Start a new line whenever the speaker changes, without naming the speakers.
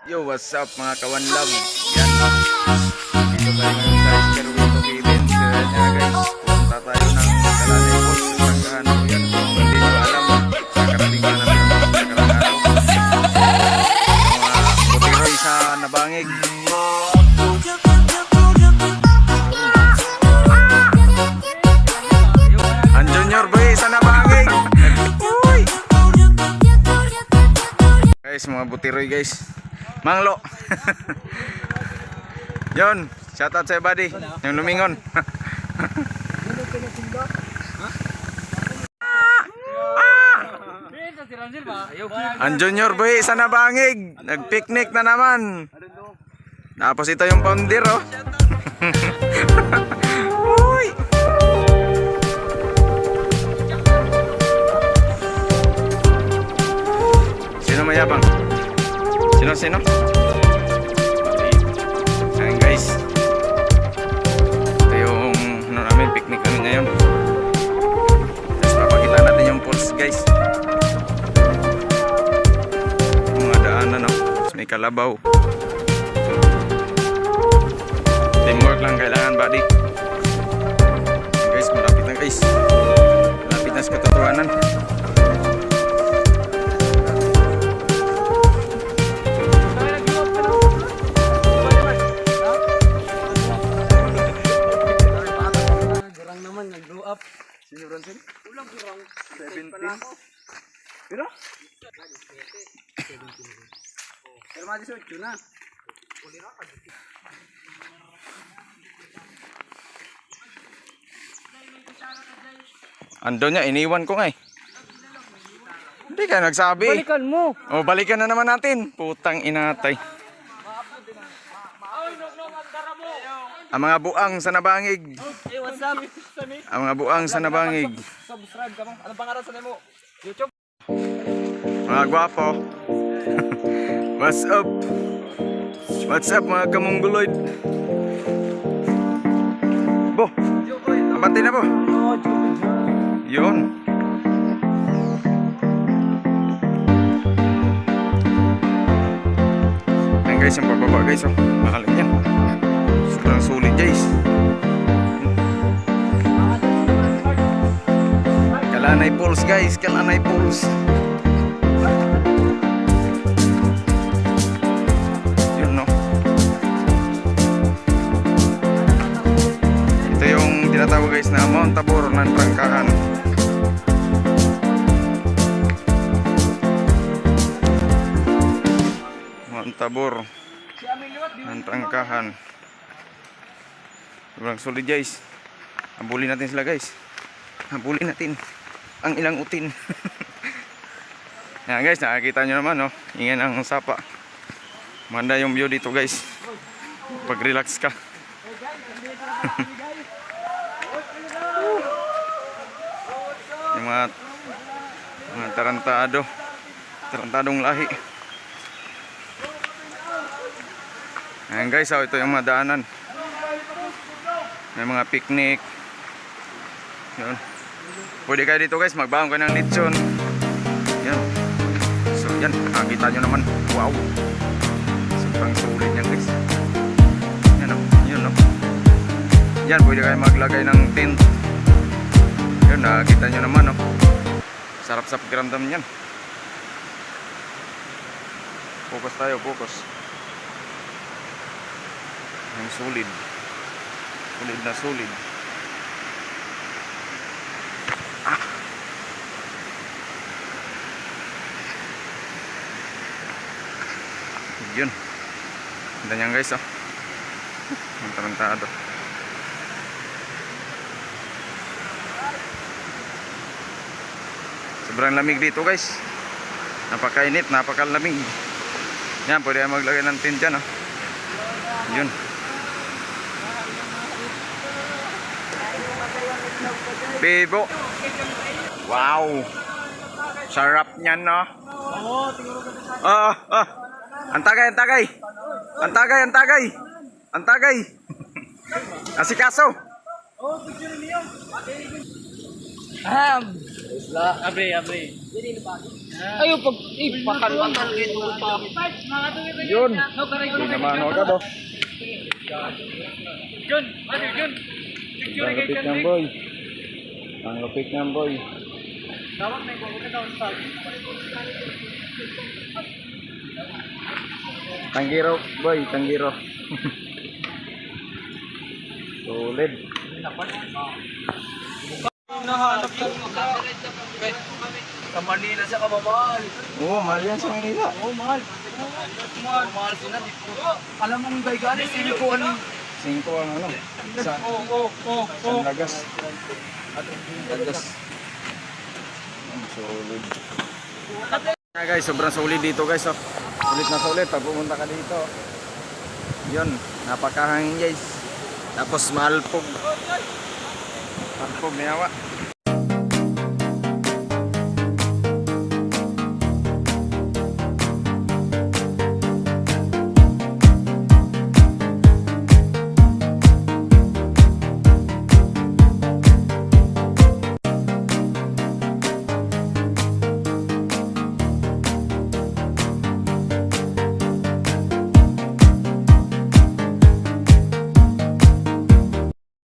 Yo, what's up mga kawanlab? Yan. Dito tayo ngayon sa Escarwito Cabins. Kaya nga guys, punta tayo ng Kalanay Falls. Sanggahan ko yan. Kung hindi nyo alam, nakarating na namin ng mga nakarang araw. Mga butiroy sa Nabangig. Ang Junior Boy sa Nabangig. Guys, mga butiroy guys. Manglo. Yon, shout out sa buddy, yung lumingon. Ang Junior Boy sa Nabangig, nag-picnic na naman. Tapos ito yung founder, oh. Uy. Sino mayabang? Sino? Ayan guys. Ito yung ano namin, picnic namin ngayon. Tapos papakita natin yung falls guys. Mga daanan, no? May kalabaw. Teamwork lang kailangan, buddy. Ayan guys, malapit na guys. Malapit na sa katotohanan. Sino Bronson? Ulang kurang 17. Pero? 17. Pero mati 18 na. Ando niya, iniwan ko nga eh. Hindi ka nagsabi.
Balikan mo.
O, balikan na naman natin. Putang inatay. Ang mga buang sa Nabangig.
Hey, what's up?
Ang mga buang sa Nabangig.
Subscribe ka mo. Anong pangalan sa mo? YouTube?
Mga gwapo. What's up? What's up mga kamungguloid? Bo, abante na po. Yun. Ayan guys, yung pababa guys, oh. Makalit yan. Sobrang sulit guys. Kalanay Falls guys, Kalanay Falls. Yun, no. Ito yung tinatawag guys na Mount Tabor ng Trangkahan. Mount Tabor ng Trangkahan. Sobrang solid guys. Habulin natin sila guys. Habulin natin ang ilang utin. Yan guys, nakakita nyo naman, no? Ingin ang sapa. Manda yung view dito guys. Pag relax ka. Yung mga tarantadong lahi. Ayan guys, oh, ito yung mga daanan. May mga picnic. Yun. Pwede kayo dito guys, magbaon ka ng lechon. Yan. So yan, nakakita nyo naman. Wow. Sobrang sulit yan guys. Yan o, yun o. Yan, pwede kayo maglagay ng tent. Yun, nakakita nyo naman o. Sarap sa pakiramdam yan. Focus tayo, focus. Ang solid. Solid na solid. Yun. Ganda niyan guys, oh. Mantado. Sobrang lamig dito guys. Napakainit, napakalamig. Yan, pwede kayo maglagay ng tent dyan, oh. Yun. Bebo. Wow. Sarap niyan, no? Antagay. Asikaso.
Abre. Ayaw pag ipakal-pakal ito pa.
Yun. Hindi naman ako agad oh.
Jun, ano Jun?
Ang lupit ng boy. Ang lupit ng boy.
Tawag na ikaw, huwag ka sa
Tanggiro boy, tanggiro. Solid.
Nahanap ko sa Manila sa kamamahal.
Oo, mahal yan sa Manila.
Oo, mahal. Mahal sila. Alam mo ba galing sino ko ano?
5 ang ano. Sa lagas. Lagas. Solid. Yeah, guys, sobrang solid dito guys oh. Sulit na sulit pag pumunta ka dito. Yun, napakahangin guys. Tapos malpog. Malpog may awa.